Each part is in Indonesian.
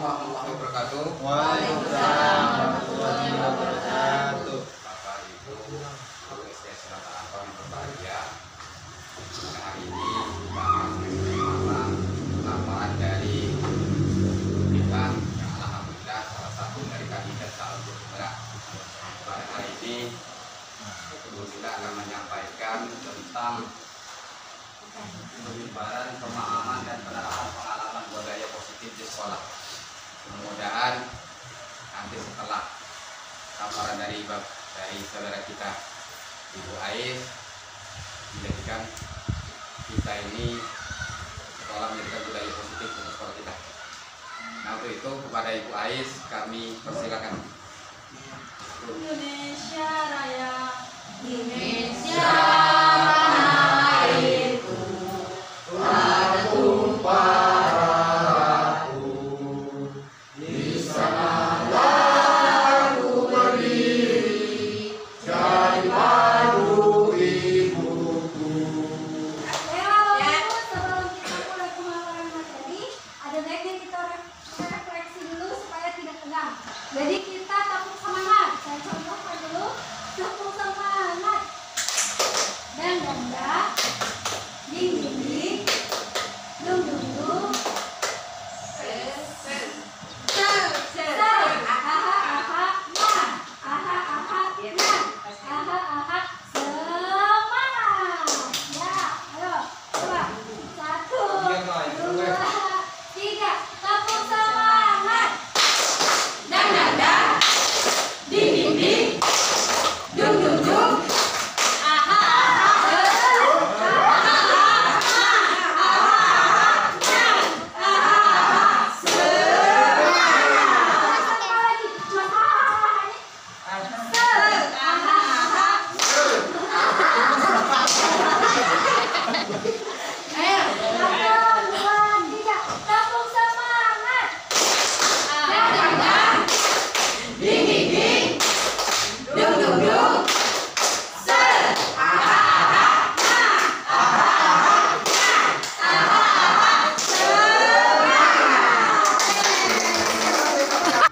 warahmatullahi wabarakatuh. Waalaikumsalam warahmatullahi wabarakatuh. Bapak Ibu guru SD Sonata Ampel yang berbahagia, pada hari ini kita akan menerima laporan dari kita yang alhamdulillah salah satu dari kandidat calon guru penggerak. Pada hari ini guru kita akan menyampaikan tentang penyebaran pemahaman dan penerapan pengalaman budaya positif di sekolah. Mudah-mudahan nanti setelah paparan dari saudara kita Ibu Ais, menjadikan kita ini sekolah menjadikan budaya positif untuk sekolah kita. Nah, untuk itu kepada Ibu Ais kami persilakan. Indonesia Raya, Indonesia Raya itu ada tumpah darahku, di sanalah aku berdiri, jadi padu ibuku. sebelum kita mulai pemaparan materi, ada baiknya kita refleksi dulu supaya tidak tegang. Jadi kita tepuk semangat. Saya contohkan dulu, tepuk semangat. Dan ding ding ding, dung dung dung,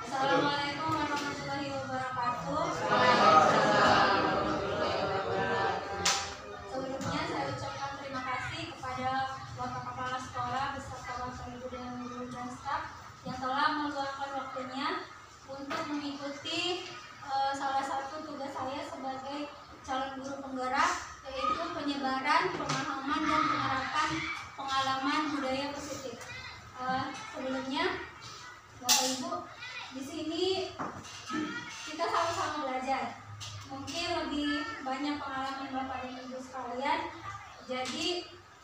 Assalamualaikum warahmatullahi wabarakatuh. Sebelumnya saya ucapkan terima kasih kepada Bapak Kepala Sekolah beserta Bapak Ibu dan guru dan staf yang telah meluangkan waktunya untuk mengikuti salah satu tugas saya sebagai calon guru penggerak, yaitu penyebaran, pemahaman dan penerapan pengalaman budaya positif. Sebelumnya Bapak Ibu, di sini kita sama-sama belajar. Mungkin lebih banyak pengalaman Bapak dan Ibu sekalian. Jadi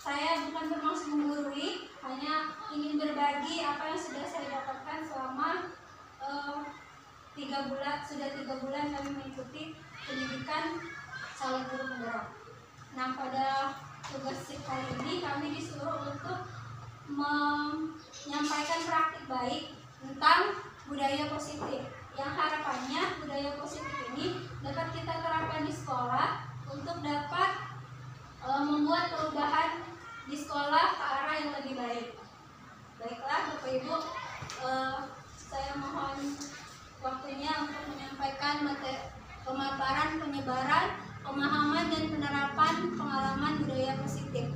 saya bukan bermaksud menggurui, hanya ingin berbagi apa yang sudah saya dapatkan selama 3 bulan. Sudah 3 bulan kami mengikuti pendidikan calon guru penggerak. Nah, pada tugas kali ini kami disuruh untuk menyampaikan praktik baik tentang budaya positif, yang harapannya budaya positif ini dapat kita terapkan di sekolah untuk dapat membuat perubahan di sekolah ke arah yang lebih baik. Baiklah Bapak Ibu, saya mohon waktunya untuk menyampaikan pemaparan penyebaran, pemahaman dan penerapan pengalaman budaya positif.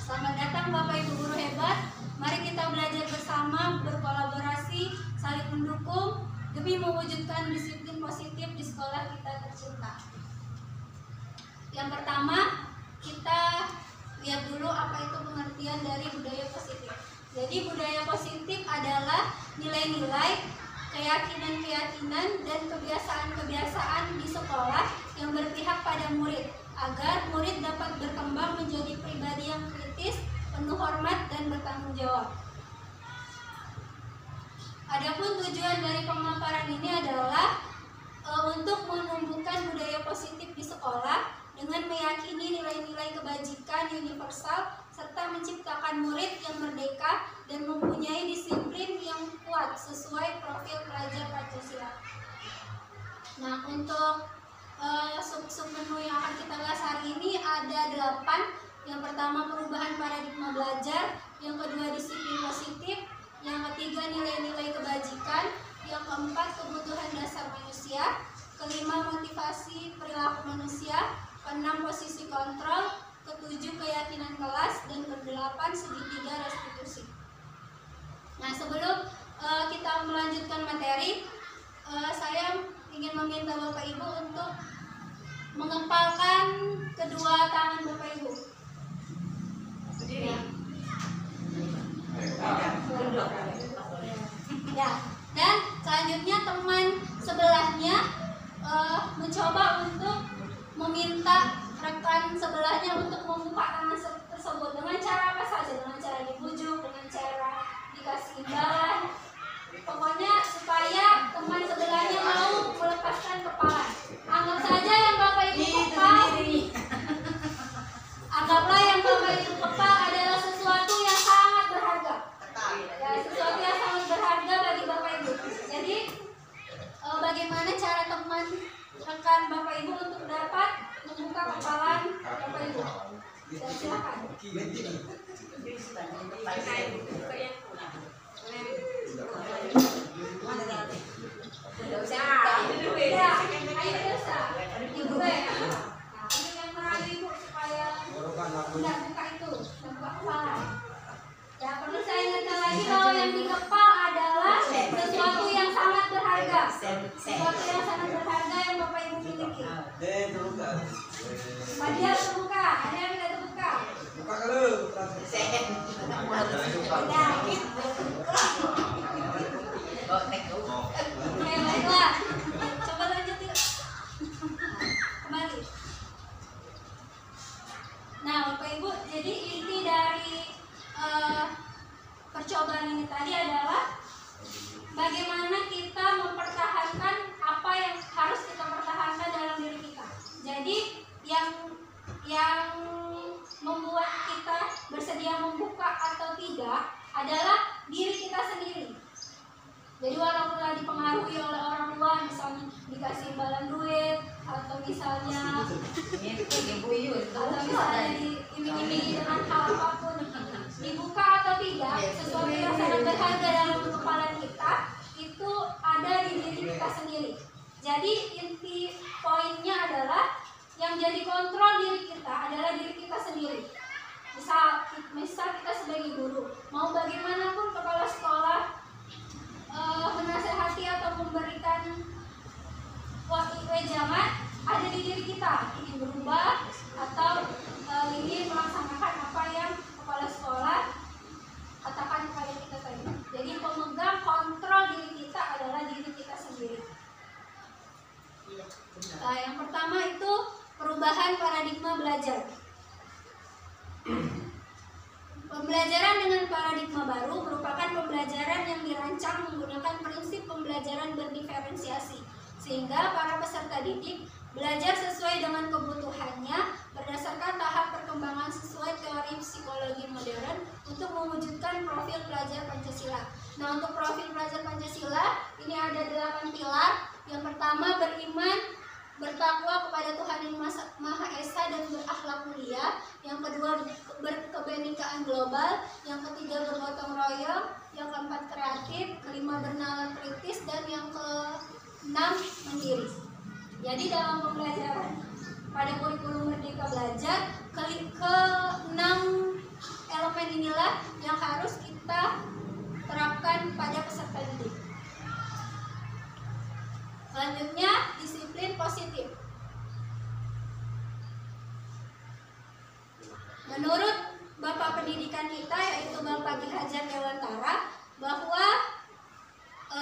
Selamat datang Bapak Ibu guru hebat. Mari kita belajar bersama, berkolaborasi, saling mendukung demi mewujudkan disiplin positif di sekolah kita tercinta. Yang pertama, kita lihat dulu apa itu pengertian dari budaya positif. Jadi budaya positif adalah nilai-nilai, keyakinan-keyakinan dan kebiasaan-kebiasaan di sekolah yang berpihak pada murid, agar murid dapat berkembang menjadi pribadi yang kritis, penuh hormat dan bertanggung jawab. Adapun tujuan dari pemaparan ini adalah untuk menumbuhkan budaya positif di sekolah dengan meyakini nilai-nilai kebajikan universal serta menciptakan murid yang merdeka dan mempunyai disiplin yang kuat sesuai profil pelajar Pancasila. Nah, untuk sub-sub menu yang akan kita bahas hari ini ada 8. Yang pertama, perubahan paradigma belajar, yang kedua disiplin positif, yang ketiga nilai-nilai kebajikan, yang keempat kebutuhan dasar manusia, kelima motivasi perilaku manusia, keenam posisi kontrol, ketujuh keyakinan kelas, dan kedelapan segitiga restitusi. Nah, sebelum kita melanjutkan materi, saya ingin meminta Bapak Ibu untuk mengepalkan kedua tangan Bapak Ibu. Ya, dan selanjutnya teman sebelahnya mencoba untuk meminta rekan sebelahnya untuk membuka tangan tersebut dengan cara apa saja, dengan cara dibujuk, dengan cara dikasih imbalan, pokoknya supaya teman sebelahnya mau melepaskan kepala. Anggap saja yang Bapak Ibu kepal, anggaplah yang Bapak Ibu kepal adalah sesuatu yang sangat berharga, ya, sesuatu yang sangat berharga bagi Bapak Ibu. Jadi bagaimana cara teman rekan Bapak Ibu untuk dapat membuka kepala Bapak Ibu? Dan silakan. Ya, ayo dosa. Ibu ya. Nah, ini yang merayu Ibu supaya tidak buka itu, buka kepala. Ya, perlu saya ingatkan lagi bahwa yang di kepala adalah sesuatu yang sangat berharga, sesuatu yang sangat berharga yang Bapak Ibu miliki. Dia terbuka, ada yang tidak terbuka. Buka dulu. Oke, baiklah. Coba lanjut yuk. Kembali. Nah, Bapak Ibu, jadi inti dari percobaan ini tadi adalah bagaimana kita mempertahankan apa yang harus kita pertahankan dalam diri kita. Jadi yang membuat kita bersedia membuka atau tidak adalah diri kita sendiri. Jadi walaupun dipengaruhi oleh orang tua, misalnya dikasih imbalan duit, atau misalnya diiming-imingi dengan hal apapun, dibuka atau tidak, sesuatu yang sangat berharga dalam kepala kita itu ada di diri kita sendiri. Jadi inti poinnya adalah yang jadi kontrol diri kita adalah diri kita sendiri. Misal kita sebagai guru, mau bagaimanapun kepala sekolah menasehati atau memberikan wejangan ada di diri kita, ingin berubah atau ingin melaksanakan apa yang kepala sekolah katakan kepada kita tadi. Jadi pemegang kontrol diri kita adalah diri kita sendiri. Yang pertama itu perubahan paradigma belajar. Pembelajaran dengan paradigma baru merupakan pembelajaran yang dirancang menggunakan prinsip pembelajaran berdiferensiasi, sehingga para peserta didik belajar sesuai dengan kebutuhannya berdasarkan tahap perkembangan sesuai teori psikologi modern untuk mewujudkan profil pelajar Pancasila. Nah, untuk profil pelajar Pancasila ini ada 8 pilar. Yang pertama, beriman, bertakwa kepada Tuhan yang Maha Esa dan berakhlak mulia. Yang kedua, berkebenekaan global. Yang ketiga, bergotong royong. Yang keempat, kreatif. Kelima, bernalar kritis. Dan yang keenam, mandiri. Jadi dalam pembelajaran pada kurikulum Merdeka Belajar, keenam elemen inilah yang harus kita terapkan pada peserta didik. Selanjutnya, disiplin positif. Menurut Bapak Pendidikan kita, yaitu Bapak Ki Hajar Dewantara, bahwa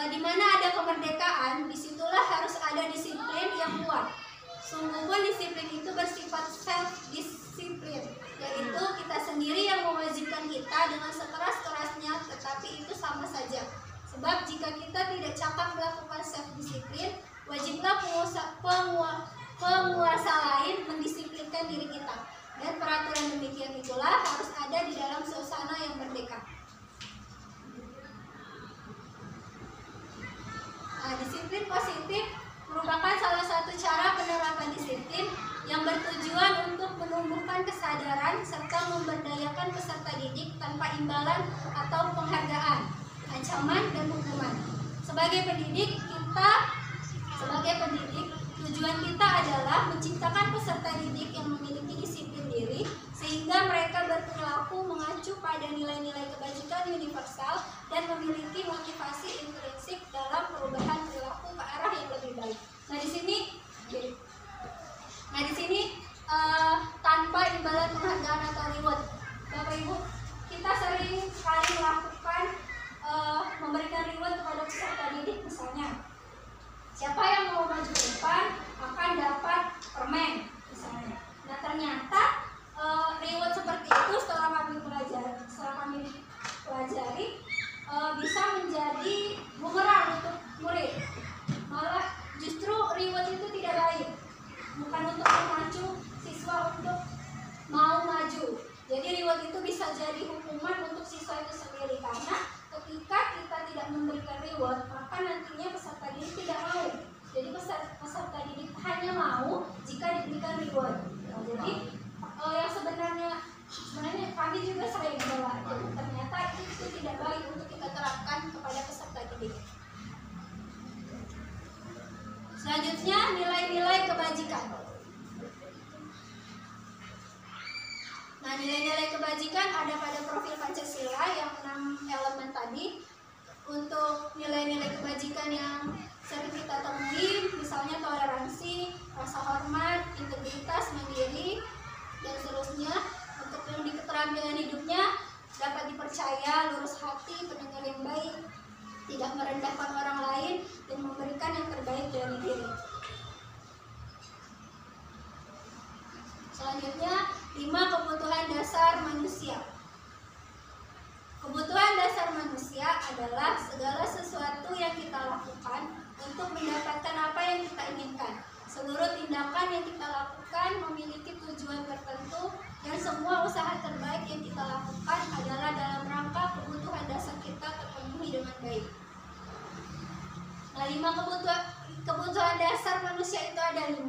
di mana ada kemerdekaan, disitulah harus ada disiplin yang kuat. Sungguh pun disiplin itu bersifat self-disiplin, yaitu kita sendiri yang mewajibkan kita dengan sekeras-kerasnya, tetapi itu sama saja. Sebab jika kita tidak cakap melakukan self-disiplin, wajiblah penguasa lain mendisiplinkan diri kita. Dan peraturan demikian itulah harus ada di dalam suasana yang merdeka. Nah, disiplin positif merupakan salah satu cara penerapan disiplin yang bertujuan untuk menumbuhkan kesadaran serta memberdayakan peserta didik tanpa berupa imbalan atau penghargaan, ancaman dan hukuman. Sebagai pendidik, tujuan kita adalah menciptakan peserta didik yang memiliki disiplin diri sehingga mereka berperilaku mengacu pada nilai-nilai kebajikan universal dan memiliki motivasi intrinsik dalam perubahan perilaku ke arah yang lebih baik. Nah di sini tanpa imbalan penghargaan atau reward, Bapak Ibu, kita sering sekali melakukan memberikan reward kepada peserta didik. Misalnya, siapa yang mau maju ke depan akan dapat permen misalnya. Nah ternyata reward seperti itu setelah kami pelajari bisa menjadi bumerang untuk murid. Malah justru reward itu tidak baik, bukan untuk memacu siswa untuk mau maju. Jadi reward itu bisa jadi hukuman untuk siswa itu sendiri, karena ketika kita tidak memberikan reward maka nantinya peserta didik tidak mau. Jadi peserta didik hanya mau jika diberikan reward. Nah, jadi yang sebenarnya kami juga sering menolak. Ternyata itu tidak baik untuk kita terapkan kepada peserta didik. Selanjutnya, nilai-nilai kebajikan. Nah, nilai-nilai kebajikan ada pada profil Pancasila yang 6 elemen tadi. Untuk nilai-nilai kebajikan yang sering kita temui, misalnya toleransi, rasa hormat, integritas, mandiri, dan seterusnya. Untuk yang di keterampilan hidupnya, dapat dipercaya, lurus hati, pendengar yang baik, tidak merendahkan orang lain, dan memberikan yang terbaik dari diri. Selanjutnya, 5 kebutuhan dasar manusia. Kebutuhan dasar manusia adalah segala sesuatu yang kita lakukan untuk mendapatkan apa yang kita inginkan. Seluruh tindakan yang kita lakukan memiliki tujuan tertentu, dan semua usaha terbaik yang kita lakukan adalah dalam rangka kebutuhan dasar kita terpenuhi dengan baik. Nah, 5 kebutuhan dasar manusia itu ada 5.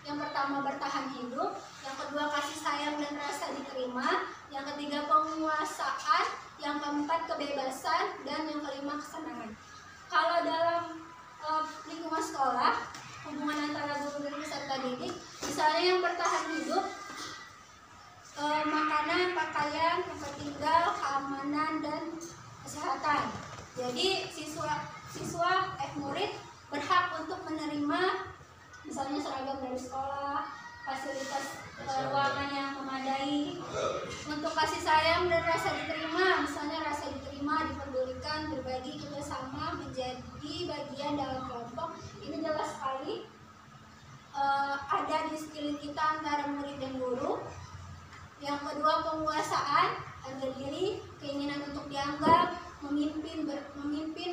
Yang pertama, bertahan hidup. Yang kedua, kasih sayang dan rasa diterima. Yang ketiga, penguasaan. Yang keempat, kebebasan. Dan yang kelima, kesenangan. Kalau dalam lingkungan sekolah, hubungan antara guru dan peserta didik, misalnya yang bertahan hidup, makanan, pakaian, tempat tinggal, keamanan, dan kesehatan. Jadi murid berhak untuk menerima misalnya seragam dari sekolah, fasilitas ruangan yang memadai. Untuk kasih sayang dan rasa diterima, misalnya rasa diterima, dipedulikan, berbagi, kerjasama, menjadi bagian dalam kelompok. Ini jelas sekali ada di sekeliling kita antara murid dan guru. Yang kedua, penguasaan, harga diri, keinginan untuk dianggap, memimpin,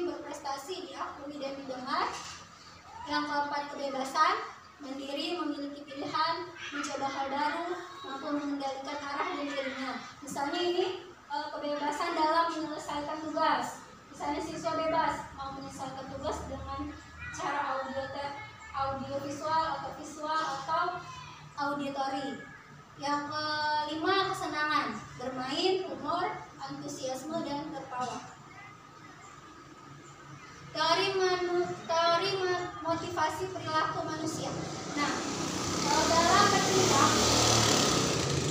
berprestasi, diakui dan didengar. Yang keempat, kebebasan, mandiri, memiliki pilihan, mencoba hal baru, mampu mengendalikan arah dan dirinya. Misalnya ini kebebasan dalam menyelesaikan tugas. Misalnya siswa bebas mau menyelesaikan tugas dengan cara audiovisual atau visual atau auditori. Yang kelima, kesenangan, bermain, humor, antusiasme, dan tertawa. Teori motivasi perilaku manusia. Nah,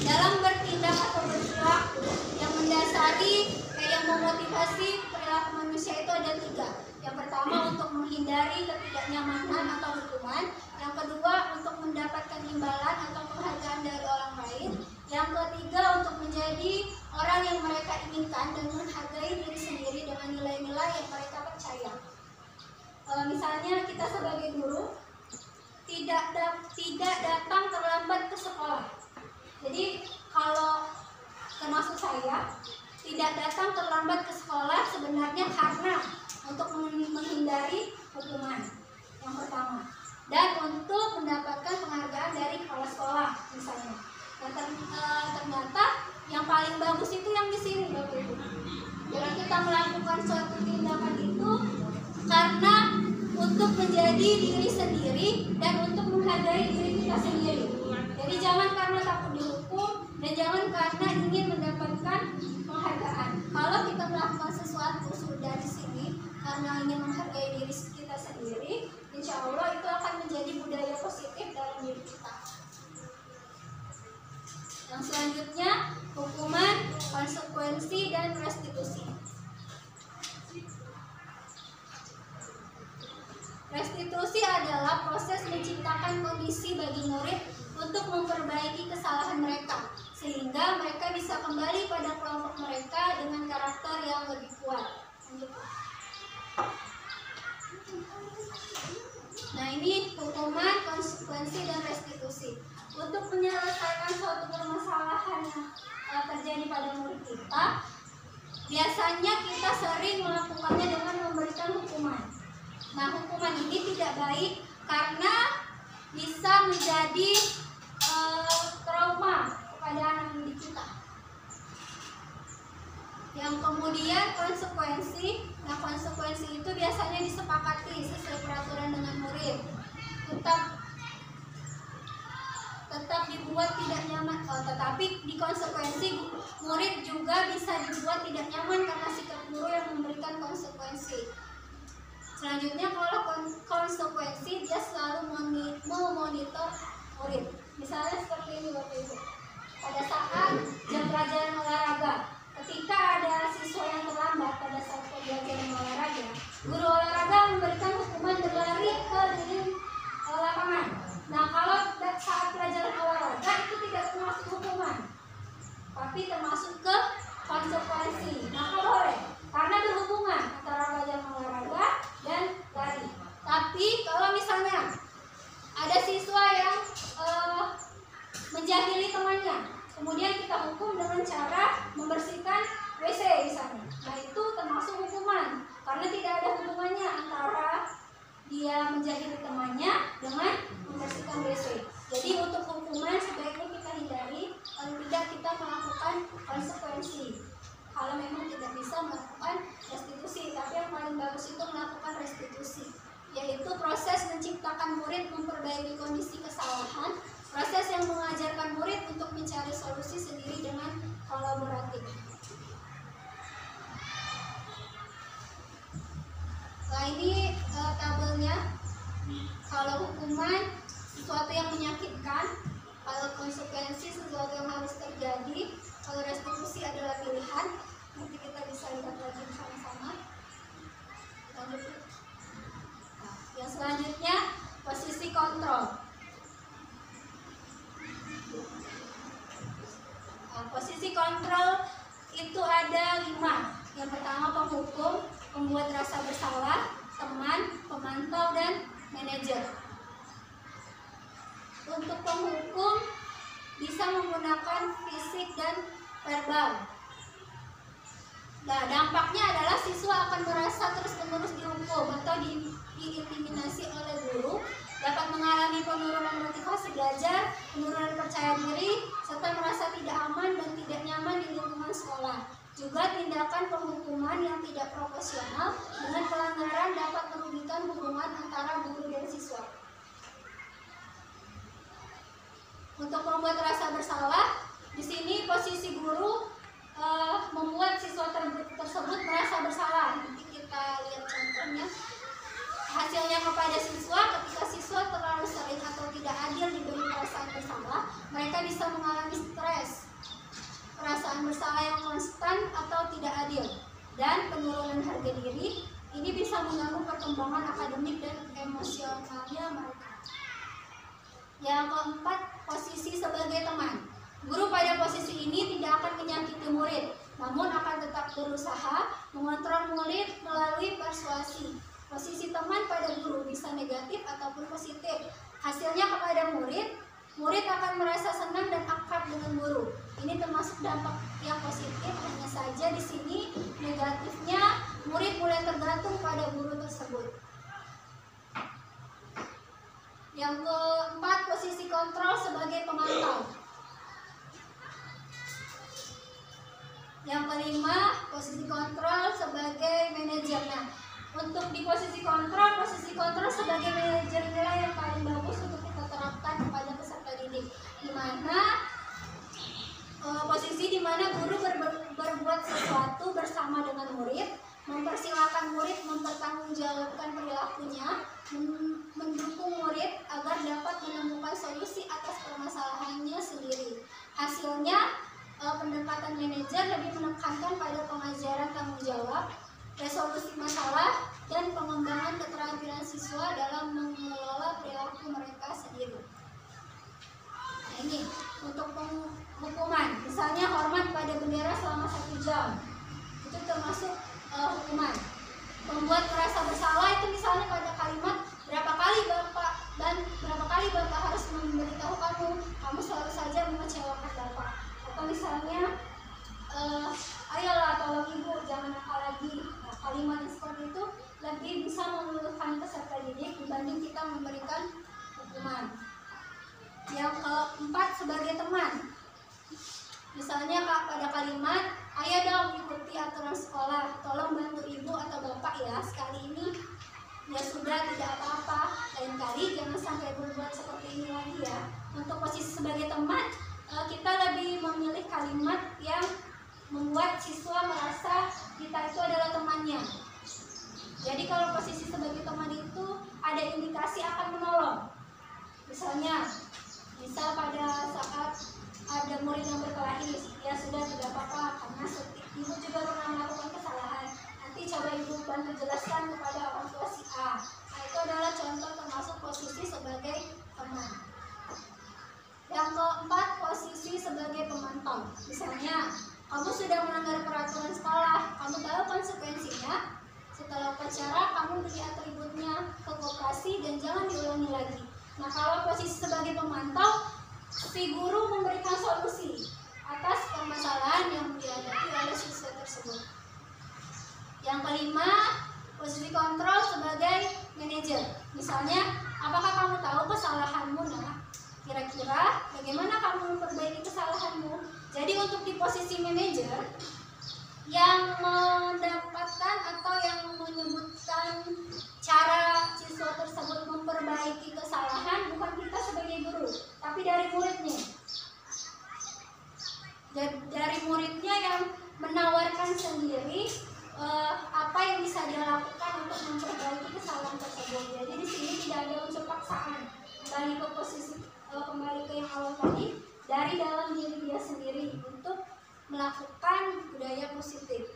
dalam bertindak atau berperilaku yang memotivasi perilaku manusia itu ada 3. Yang pertama, untuk menghindari ketidaknyamanan atau hukuman. Yang kedua, untuk mendapatkan imbalan atau penghargaan dari orang lain. Yang ketiga, untuk menjadi orang yang mereka inginkan dan menghargai diri sendiri dengan nilai-nilai yang mereka percaya. Misalnya kita sebagai guru tidak datang terlambat ke sekolah. Jadi kalau termasuk saya, tidak datang terlambat ke sekolah sebenarnya karena untuk menghindari hukuman yang pertama, dan untuk mendapatkan penghargaan dari kepala sekolah misalnya. Dan ternyata yang paling bagus itu yang di sini, Bapak Ibu. Jadi kita melakukan suatu tindakan itu karena untuk menjadi diri sendiri dan untuk menghargai diri kita sendiri. Jadi jangan karena takut dihukum dan jangan karena ingin mendapatkan penghargaan. sama-sama ingin menghargai diri kita sendiri, insya Allah itu akan menjadi budaya positif dalam diri kita. Yang selanjutnya, hukuman, konsekuensi, dan restitusi. Restitusi adalah proses menciptakan kondisi bagi murid untuk memperbaiki kesalahan mereka, sehingga mereka bisa kembali pada kelompok mereka dengan karakter yang lebih kuat. Nah, ini hukuman, konsekuensi, dan restitusi. Untuk menyelesaikan suatu permasalahan yang terjadi pada murid kita, biasanya kita sering melakukannya dengan memberikan hukuman. Nah, hukuman ini tidak baik karena bisa menjadi trauma kepada anak didik kita. Yang kemudian konsekuensi. Nah, konsekuensi itu biasanya disepakati sesuai peraturan dengan murid. Tetap dibuat tidak nyaman, tetapi di konsekuensi murid juga bisa dibuat tidak nyaman karena sikap guru yang memberikan konsekuensi. Selanjutnya, kalau konsekuensi, dia selalu memonitor murid. Misalnya seperti ini Bapak Ibu. Pada saat jam pelajaran olahraga, ketika ada siswa yang terlambat pada saat pembelajaran olahraga, guru olahraga memberikan hukuman berlari ke dinding lapangan. Nah, kalau saat pelajaran olahraga itu tidak termasuk hukuman, tapi termasuk ke konsekuensi. Maka boleh, karena berhubungan antara pelajaran olahraga dan lari. Tapi kalau misalnya ada siswa yang menjahili temannya, kemudian kita hukum dengan cara membersihkan WC misalnya, nah itu termasuk hukuman karena tidak ada hubungannya antara dia menjahili temannya dengan membersihkan WC. Jadi untuk hukuman sebaiknya kita hindari, paling tidak kita melakukan konsekuensi. Kalau memang tidak bisa melakukan restitusi, tapi yang paling bagus itu melakukan restitusi, yaitu proses menciptakan murid memperbaiki kondisi kesalahan, proses yang mengajarkan murid untuk mencari solusi sendiri dengan kolaboratif. Nah, ini tabelnya. Kalau hukuman sesuatu yang menyakitkan, kalau konsekuensi sesuatu yang harus terjadi, kalau restitusi adalah pilihan. Nanti kita bisa lihat lagi sama-sama. Lanjut. Nah, yang selanjutnya, posisi kontrol. Nah, posisi kontrol itu ada 5. Yang pertama penghukum, pembuat rasa bersalah, teman, pemantau, dan manajer. Untuk penghukum bisa menggunakan fisik dan verbal. Nah, dampaknya adalah siswa akan merasa terus-menerus dihukum atau diintimidasi oleh guru, dapat mengalami penurunan motivasi belajar, penurunan percaya diri, serta merasa tidak aman dan tidak nyaman di lingkungan sekolah. Juga tindakan penghukuman yang tidak proporsional dengan pelanggaran dapat merugikan hubungan antara guru dan siswa. Untuk membuat rasa bersalah, di sini posisi guru membuat siswa tersebut merasa bersalah. Nanti kita lihat contohnya. Hasilnya kepada siswa, ketika siswa terlalu sering atau tidak adil diberi perasaan bersalah, mereka bisa mengalami stres, perasaan bersalah yang konstan atau tidak adil, dan penurunan harga diri. Ini bisa mengganggu perkembangan akademik dan emosionalnya mereka. Yang keempat, posisi sebagai teman. Guru pada posisi ini tidak akan menyakiti murid, namun akan tetap berusaha mengontrol murid melalui persuasi. Posisi teman pada guru bisa negatif ataupun positif. Hasilnya kepada murid akan merasa senang dan akrab dengan guru. Ini termasuk dampak yang positif, hanya saja di sini negatifnya murid mulai tergantung pada guru tersebut. Yang keempat, posisi kontrol sebagai pemantau. Yang kelima, posisi kontrol sebagai manajer. Nah, untuk di posisi kontrol sebagai manajer inilah yang paling bagus untuk kita terapkan kepada peserta didik. Posisi di mana guru berbuat sesuatu bersama dengan murid, mempersilahkan murid gurunya mendukung murid agar dapat menemukan solusi atas permasalahannya sendiri. Hasilnya, pendekatan manajer lebih menekankan pada pengajaran tanggung jawab, resolusi masalah, dan pengembangan keterampilan siswa dalam mengelola perilaku mereka sendiri. Nah, ini untuk hukuman, misalnya hormat pada bendera selama 1 jam, itu termasuk hukuman. Membuat merasa bersalah itu misalnya pada kalimat berapa kali bapak harus memberitahu kamu selalu saja mengecewakan bapak. Atau misalnya ayolah tolong ibu jangan nakal lagi. Nah, kalimat yang seperti itu lebih bisa meluluhkan peserta didik dibanding kita memberikan hukuman. Yang keempat, sebagai teman, misalnya pada kalimat ayo dong ikuti aturan sekolah, tolong bantu ibu atau bapak ya, sekali ini ya sudah tidak apa-apa, lain kali jangan sampai berbuat seperti ini lagi ya. Untuk posisi sebagai teman, kita lebih memilih kalimat yang membuat siswa merasa kita itu adalah temannya. Jadi kalau posisi sebagai teman itu ada indikasi akan menolong. Misal pada saat ada murid yang berkelahi, ya sudah tidak apa-apa karena ibu juga pernah melakukan kesalahan. Nanti coba ibu bantu jelaskan kepada orang tua si A. Nah, itu adalah contoh termasuk posisi sebagai teman. Yang keempat, posisi sebagai pemantau. Misalnya, kamu sudah melanggar peraturan sekolah, kamu tahu konsekuensinya. Setelah upacara, kamu beri atributnya ke koperasi dan jangan diulangi lagi. Nah, kalau posisi sebagai pemantau, si guru memberikan solusi atas permasalahan yang dihadapi oleh siswa tersebut. Yang kelima, posisi kontrol sebagai manajer. Misalnya, apakah kamu tahu kesalahanmu? Nah, kira-kira bagaimana kamu memperbaiki kesalahanmu? Jadi untuk di posisi manajer, yang mendapatkan atau yang menyebutkan cara siswa tersebut memperbaiki kesalahan bukan kita sebagai guru, tapi dari muridnya. Dari muridnya yang menawarkan sendiri apa yang bisa dia lakukan untuk memperbaiki kesalahan tersebut. Jadi di sini tidak ada unsur paksaan. Kembali ke yang awal tadi, dari dalam diri dia sendiri untuk melakukan budaya positif.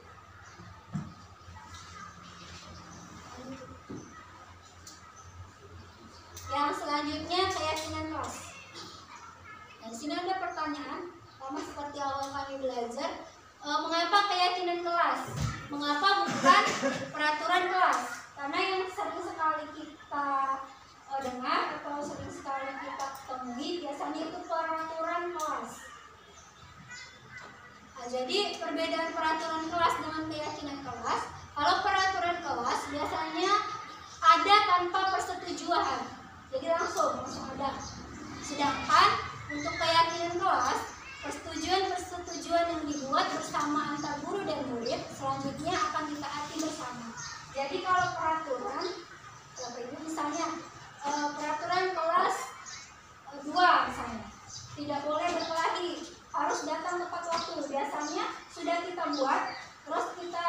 Yang selanjutnya, keyakinan kelas. Nah, di sini ada pertanyaan, sama seperti awal kami belajar, mengapa keyakinan kelas? Mengapa bukan peraturan kelas? Karena yang sering sekali kita dengar atau sering sekali kita temui biasanya itu peraturan kelas. Nah, jadi perbedaan peraturan kelas dengan keyakinan kelas, kalau peraturan kelas biasanya ada tanpa persetujuan, jadi langsung ada. Sedangkan untuk keyakinan kelas, persetujuan yang dibuat bersama antar guru dan murid selanjutnya akan ditaati bersama. Jadi kalau peraturan, misalnya peraturan kelas 2 misalnya, tidak boleh berkelahi, harus datang tepat waktu. Biasanya sudah kita buat, terus kita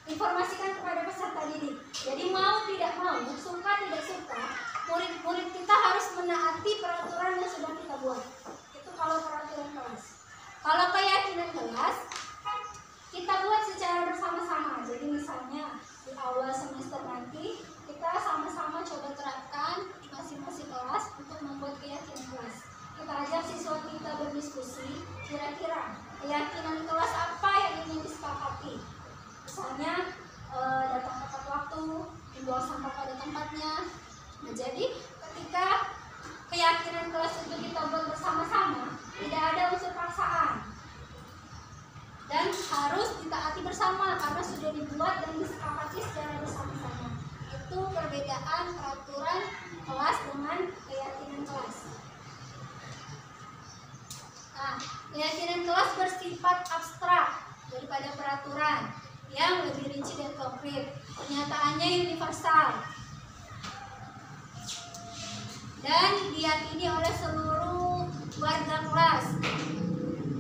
informasikan kepada peserta didik. Jadi mau tidak mau, suka tidak suka, murid-murid kita harus menaati peraturan yang sudah kita buat. Itu kalau peraturan kelas. Kalau keyakinan kelas, kita buat secara bersama-sama. Jadi misalnya di awal semester nanti kita sama-sama coba terapkan di masing-masing kelas untuk membuat keyakinan kelas. Kita ajak siswa kita berdiskusi, kira-kira keyakinan kelas apa yang ingin disepakati. Misalnya datang tepat waktu, membawa sampah pada tempatnya. Nah, jadi ketika keyakinan kelas itu kita buat bersama-sama, tidak ada unsur paksaan dan harus ditaati bersama karena sudah dibuat dan disepakati secara bersama-sama. Itu perbedaan peraturan kelas dengan keyakinan kelas. Nah, keyakinan kelas bersifat abstrak daripada peraturan yang lebih rinci dan konkret. Kenyataannya universal dan diyakini oleh seluruh warga kelas.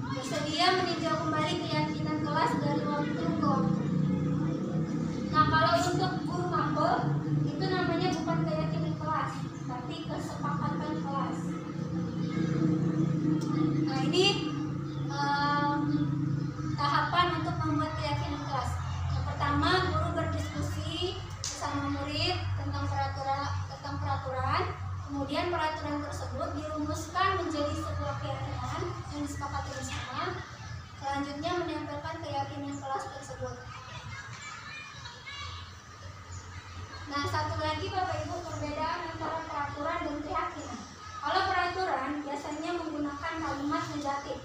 Bersedia meninjau kembali keyakinan kelas dari waktu ke waktu. Nah, kalau untuk guru mapel itu ini tahapan untuk membuat keyakinan kelas. Yang pertama, guru berdiskusi bersama murid tentang peraturan. Kemudian peraturan tersebut dirumuskan menjadi sebuah keyakinan yang disepakati bersama. Selanjutnya menyampaikan keyakinan kelas tersebut. Nah, satu lagi Bapak Ibu, perbedaan antara peraturan dan keyakinan. Kalau peraturan biasanya menggunakan kalimat negatif.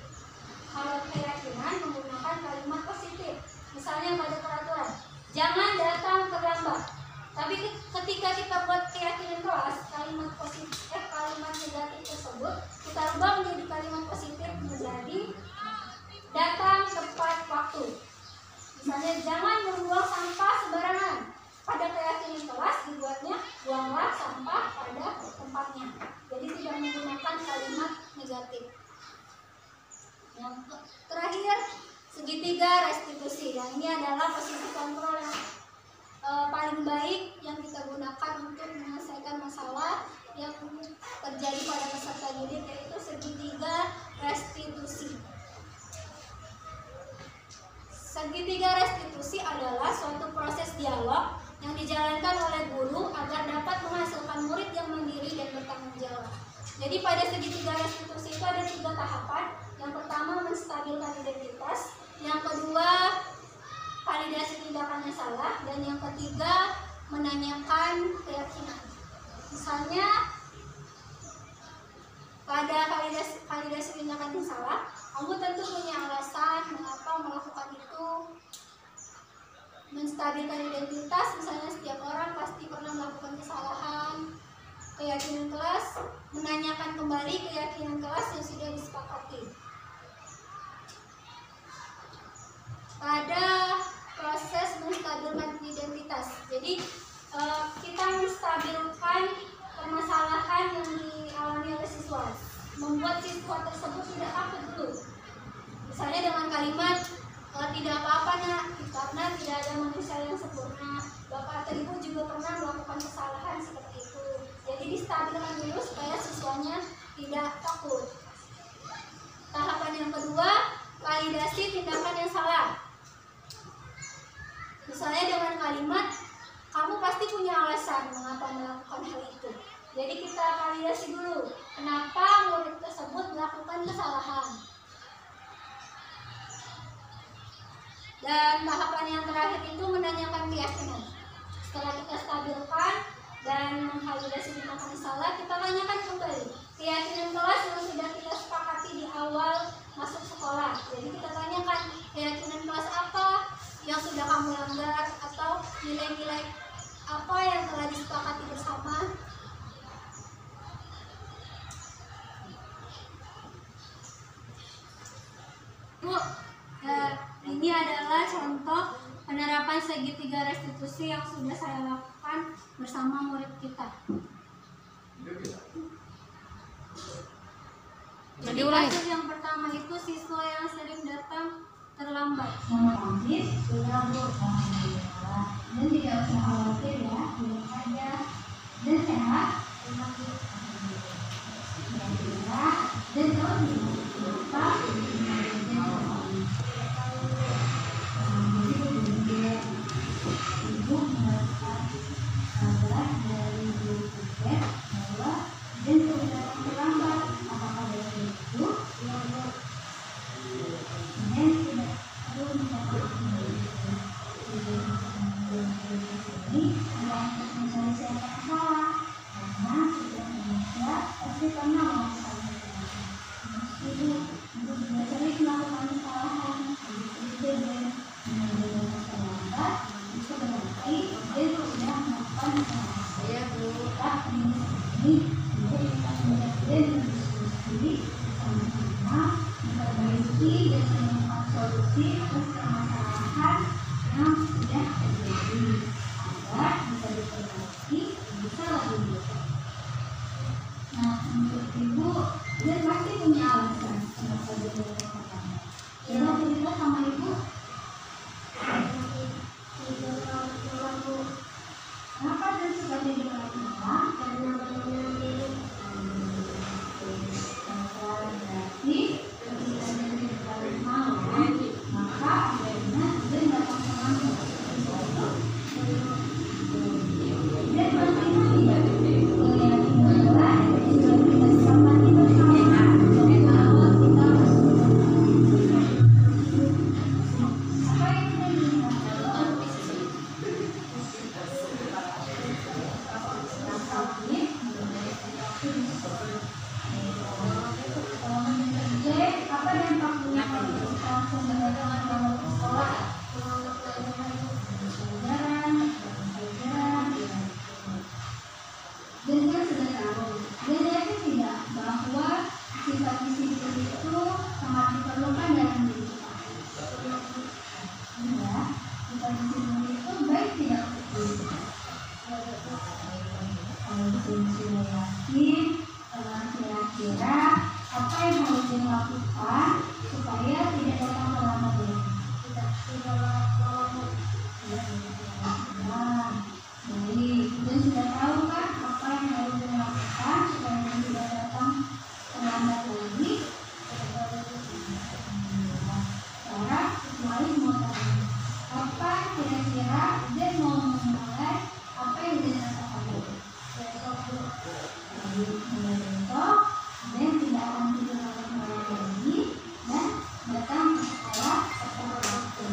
Kalau keyakinan menggunakan kalimat positif. Misalnya pada peraturan, jangan datang terlambat. Tapi ketika kita buat keyakinan kelas, kalimat negatif tersebut kita rubah menjadi kalimat positif menjadi datang tepat waktu. Misalnya, jangan membuang sampah sembarangan. Pada keyakinan kelas dibuatnya buanglah sampah pada tempatnya. Jadi tidak menggunakan kalimat negatif. Yang terakhir, segitiga restitusi. Dan ini adalah posisi kontrol yang paling baik yang kita gunakan untuk menyelesaikan masalah yang terjadi pada peserta didik, yaitu segitiga restitusi. Segitiga restitusi adalah suatu proses dialog yang dijalankan oleh guru agar dapat menghasilkan murid yang mandiri dan bertanggung jawab. Jadi pada segitiga restitusi itu ada 3 tahapan. Yang pertama, menstabilkan identitas. Yang kedua, validasi tindakan yang salah. Dan yang ketiga, menanyakan keyakinan. Misalnya, pada validasi tindakan yang salah, kamu tentu punya alasan mengapa melakukan itu. Menstabilkan identitas, misalnya setiap orang pasti pernah melakukan kesalahan. Keyakinan kelas, menanyakan kembali keyakinan kelas yang sudah disepakati. Pada proses menstabilkan identitas, jadi kita menstabilkan permasalahan yang dialami oleh siswa, membuat siswa tersebut tidak takut dulu. Misalnya dengan kalimat, tidak apa-apa nak, karena tidak ada manusia yang sempurna. Bapak atau ibu juga pernah melakukan kesalahan seperti itu. Jadi distabilkan dulu supaya siswanya tidak takut. Tahapan yang kedua, validasi tindakan yang salah. Misalnya dengan kalimat, kamu pasti punya alasan mengapa melakukan hal itu. Jadi kita validasi dulu, kenapa murid tersebut melakukan kesalahan. Dan tahapan yang terakhir itu menanyakan keyakinan. Setelah kita stabilkan dan mengvalidasi tindakan salah, kita tanyakan kembali keyakinan kelas yang sudah kita sepakati di awal masuk sekolah. Jadi kita tanyakan keyakinan kelas apa yang sudah kamu langgar, atau nilai-nilai apa yang telah disepakati bersama. Bu, ini adalah contoh penerapan segitiga restitusi yang sudah saya lakukan bersama murid kita. Jadi kasus yang pertama itu siswa yang sering datang terlambat. Pamit, sudah Bu, alhamdulillah. Dan tidak usah khawatir ya, bilang aja. Dan sehat, alhamdulillah. Dan kalau lupa, Ibu mendapatkan kabar dari Bu Buket bahwa dan sudah terlambat. Apakah dari itu? Ya Bu. Dan tidak perlu mencapai ini adalah untuk mencari siapa yang salah, karena setiap manusia pasti pernah melakukan kesalahan. Ibu juga sering melakukan kesalahan. Jadi dan menjadi terlambat itu berarti dia sudah melakukan kesalahan. Ya Bu. Tapi ini jadi kita menjadi dan berdiskusi sama-sama memperbaiki dan menemukan solusi atas permasalahan yang sudah terjadi agar bisa diperbaiki bisa lebih baik. Nah, untuk Ibu, dia pasti punya alasan kenapa dia melakukan. Coba cerita sama Ibu. Kenapa dia suka jadi malam? Karena berarti Kapan kira-kira dia mau memulai apa yang dia rasakan? Besok jadi mulai besok, dan tidak akan tidur malam lagi, dan datang ke sekolah tepat waktu.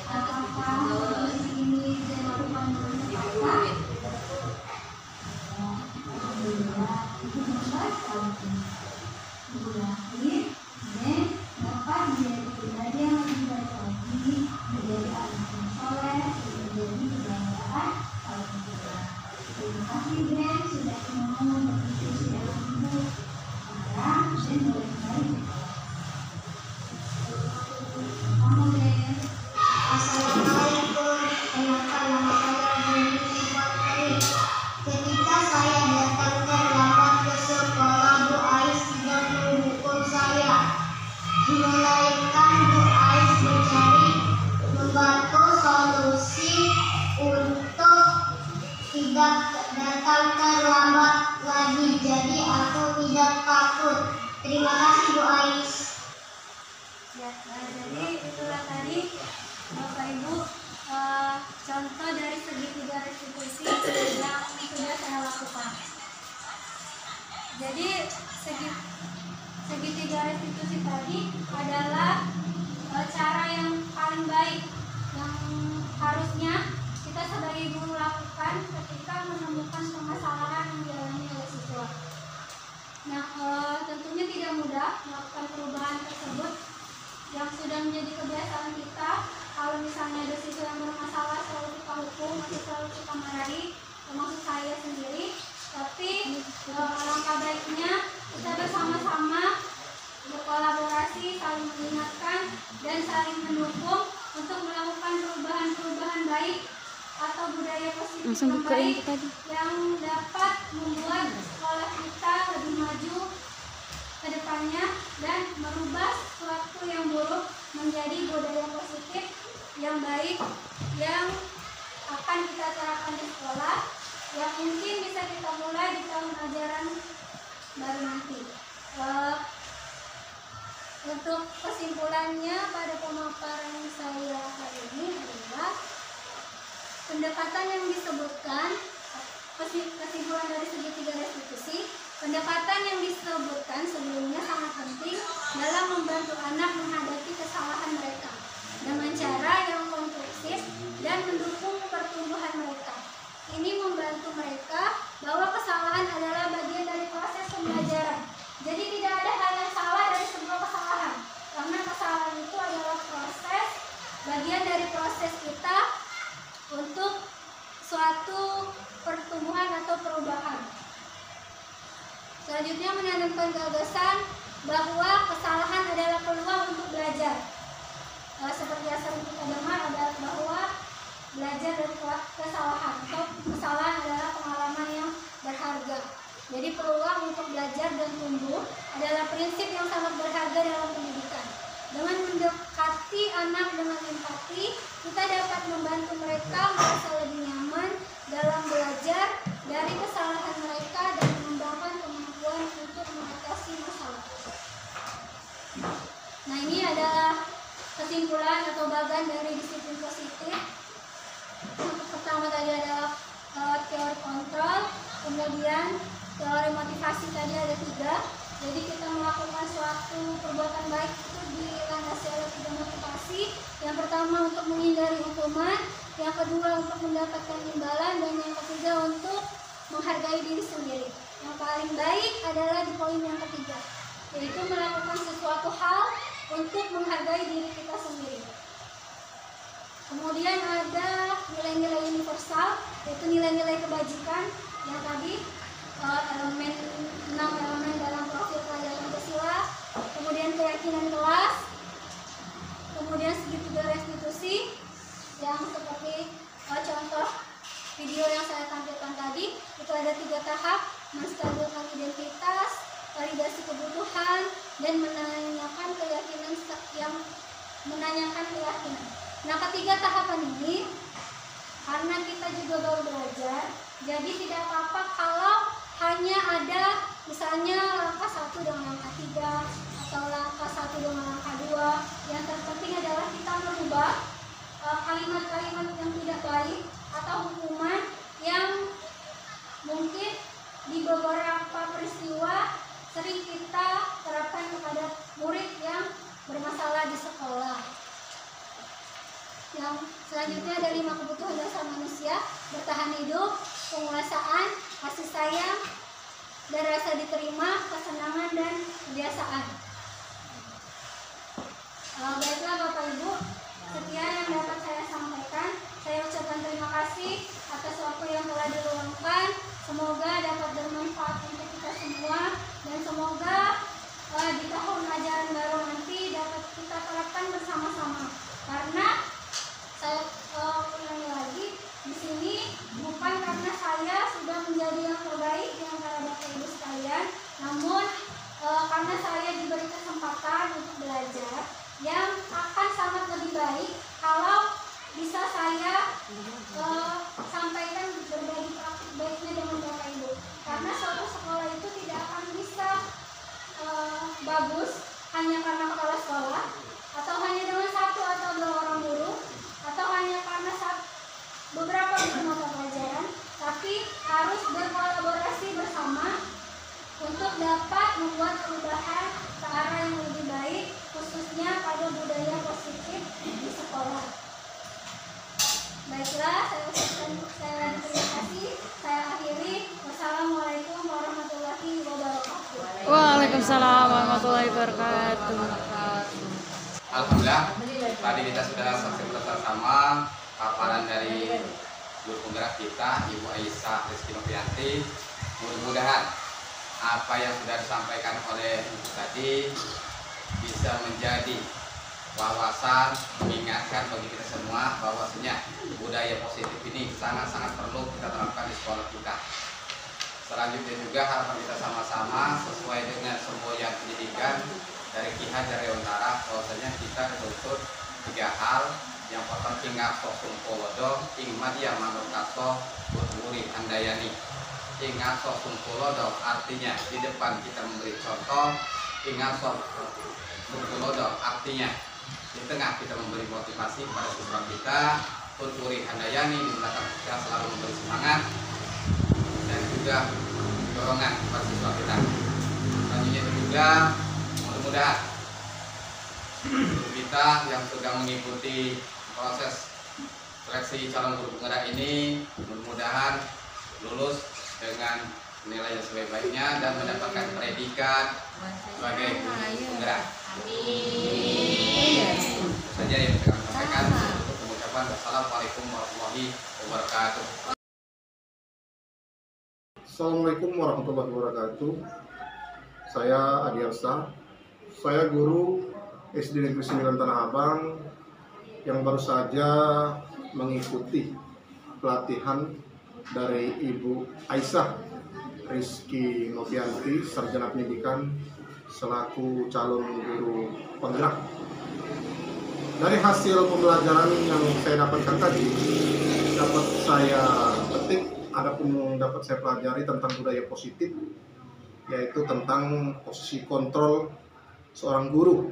Apakah solusi ini dia lakukan dengan tepat? Alhamdulillah, itu membuat sekali. Ibu yakin, dan dapat menjadi pribadi yang lebih baik lagi, menjadi anak yang soleh, menjadi kebanggaan Alhamdulillah. Terima kasih Ben sudah mau berdiskusi dengan Ibu. Sekarang Ben boleh kembali ke kelas. Kamu Ben. Assalamualaikum. Nama saya Juni Fatri. Ketika saya datang terlambat ke sekolah, Bu Ais tidak menghukum saya. Melainkan Bu Ais membantu solusi untuk tidak datang terlambat lagi. Jadi aku tidak takut. Terima kasih Bu Ais. Ya, jadi itulah tadi Bapak Ibu contoh dari segitiga restitusi yang sudah saya lakukan. Jadi segitiga restitusi tadi adalah cara yang paling baik yang harusnya kita sebagai guru lakukan ketika menemukan permasalahan yang dialami oleh siswa. Nah, tentunya tidak mudah melakukan perubahan tersebut yang sudah menjadi kebiasaan kita. Kalau misalnya ada siswa yang bermasalah selalu kita hukum atau selalu kita marahi, termasuk saya sendiri. Tapi alangkah baiknya kita bersama-sama berkolaborasi, saling mengingatkan dan saling mendukung untuk melakukan perubahan-perubahan baik atau budaya positif yang baik yang dapat membuat sekolah kita lebih maju ke depannya dan merubah sesuatu yang buruk menjadi budaya positif yang baik yang akan kita terapkan di sekolah, yang mungkin bisa kita mulai di tahun ajaran baru nanti. Untuk kesimpulannya pada pemaparan saya kali ini adalah pendekatan yang disebutkan, kesimpulan dari segitiga restitusi, pendekatan yang disebutkan sebelumnya sangat penting dalam membantu anak menghadapi kesalahan mereka dengan cara yang konstruksif dan mendukung pertumbuhan mereka. Ini membantu mereka bahwa kesalahan adalah bagian dari proses pembelajaran. Jadi tidak ada hal yang salah dari sebuah kesalahan, karena kesalahan itu adalah proses, bagian dari proses kita untuk suatu pertumbuhan atau perubahan. Selanjutnya menanamkan gagasan bahwa kesalahan adalah peluang untuk belajar. Seperti yang sering kita dengar adalah bahwa belajar dari kesalahan atau kesalahan adalah pengalaman yang berharga. Jadi peluang untuk belajar dan tumbuh adalah prinsip yang sangat berharga dalam pendidikan. Dengan mendekati anak dengan empati, kita dapat membantu mereka merasa lebih nyaman dalam belajar dari kesalahan mereka dan mengembangkan kemampuan untuk mengatasi masalah. Nah, ini adalah kesimpulan atau bagian dari disiplin positif. Untuk pertama tadi adalah teori kontrol, kemudian teori motivasi tadi ada 3. Jadi kita melakukan suatu perbuatan baik itu dilandasi oleh 3 motivasi. Yang pertama untuk menghindari hukuman, yang kedua untuk mendapatkan imbalan, dan yang ketiga untuk menghargai diri sendiri. Yang paling baik adalah di poin yang ketiga, yaitu melakukan sesuatu hal untuk menghargai diri kita sendiri. Kemudian ada nilai-nilai universal, yaitu nilai-nilai kebajikan yang tadi 6 elemen dalam profil pelajaran Pancasila. Kemudian keyakinan kelas, kemudian segitiga restitusi yang seperti contoh video yang saya tampilkan tadi, itu ada 3 tahap: menstabilkan identitas, validasi kebutuhan, dan menanyakan keyakinan Nah, ketiga tahapan ini karena kita juga baru belajar, jadi tidak apa-apa kalau hanya ada misalnya langkah 1 dengan langkah 3 atau langkah 1 dengan langkah 2. Yang terpenting adalah kita merubah kalimat-kalimat yang tidak baik atau hukuman yang mungkin di beberapa peristiwa sering kita terapkan kepada murid yang bermasalah di sekolah. Yang selanjutnya ada 5 kebutuhan dasar manusia: bertahan hidup, penguasaan, kasih sayang, dan rasa diterima, kesenangan, dan kebiasaan. Baiklah Bapak Ibu, sekian yang dapat saya sampaikan. Saya ucapkan terima kasih atas waktu yang telah diluangkan. Semoga dapat bermanfaat untuk kita semua, dan semoga di tahun ajaran baru nanti dapat kita terapkan bersama-sama. Karena saya ulangi lagi, di sini bukan karena saya sudah menjadi yang terbaik di antara Bapak Ibu sekalian, namun karena saya diberi kesempatan untuk belajar yang akan sangat lebih baik kalau bisa saya sampaikan berbagi praktik baiknya dengan Bapak Ibu. Karena suatu sekolah itu tidak akan bisa bagus hanya karena kepala sekolah, atau hanya dengan 1 atau 2 orang guru, atau hanya karena beberapa buku mata pelajaran, tapi harus berkolaborasi bersama untuk dapat membuat perubahan ke arah yang lebih baik, khususnya pada budaya positif di sekolah. Baiklah, saya terima kasih. Saya akhiri. Wassalamualaikum warahmatullahi wabarakatuh. Waalaikumsalam warahmatullahi wabarakatuh. Alhamdulillah, tadi kita sudah saksikan bersama paparan dari guru penggerak kita, Ibu Aisyah Rizky Novianti. Mudah-mudahan apa yang sudah disampaikan oleh Ibu tadi bisa menjadi wawasan, mengingatkan bagi kita semua bahwasanya budaya positif ini sangat-sangat perlu kita terapkan di sekolah kita. Selanjutnya juga harapan kita sama-sama sesuai dengan semboyan pendidikan dari Ki Hajar Dewantara, bahwasanya kita dituntut 3 hal. Yang pertama, ingat sok sumpolodo, ingmat yang manurkaso, murid handayani. Ingat sok sumpolodo artinya di depan kita memberi contoh, ingat sok sumpolodo artinya di tengah kita memberi motivasi kepada siswa kita, murid handayani di belakang kita selalu memberi semangat dan juga dorongan kepada siswa kita. Selanjutnya juga mudah-mudahan kita yang sedang mengikuti proses seleksi calon guru penggerak ini mudah-mudahan lulus dengan nilai yang sebaik-baiknya dan mendapatkan predikat sebagai guru penggerak. Itu saja yang saya sampaikan. Untuk pengucapan wassalamualaikum warahmatullahi wabarakatuh. Assalamualaikum warahmatullahi wabarakatuh. Saya Adiarsa. Saya guru SD Negeri 9 Tanah Abang yang baru saja mengikuti pelatihan dari Ibu Aisyah Rizky Novianti, Sarjana Pendidikan selaku calon guru penggerak. Dari hasil pembelajaran yang saya dapatkan tadi, dapat saya petik, adapun dapat saya pelajari tentang budaya positif, yaitu tentang posisi kontrol seorang guru.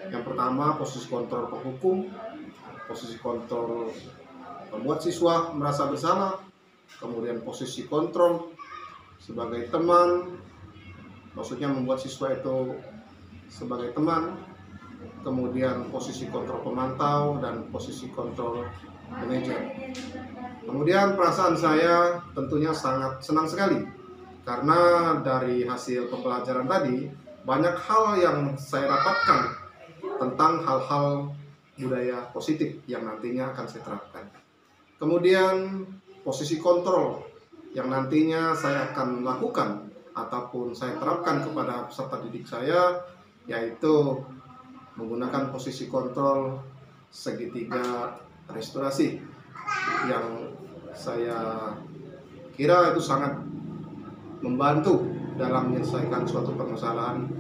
Yang pertama, posisi kontrol penghukum, posisi kontrol membuat siswa merasa bersalah, kemudian posisi kontrol sebagai teman, maksudnya membuat siswa itu sebagai teman, kemudian posisi kontrol pemantau, dan posisi kontrol manajer. Kemudian perasaan saya tentunya sangat senang sekali karena dari hasil pembelajaran tadi banyak hal yang saya dapatkan tentang hal-hal budaya positif yang nantinya akan saya terapkan. Kemudian posisi kontrol yang nantinya saya akan lakukan ataupun saya terapkan kepada peserta didik saya, yaitu menggunakan posisi kontrol segitiga restorasi yang saya kira itu sangat membantu dalam menyelesaikan suatu permasalahan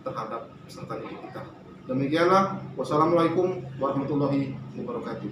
terhadap peserta didik kita. Demikianlah, wassalamualaikum warahmatullahi wabarakatuh.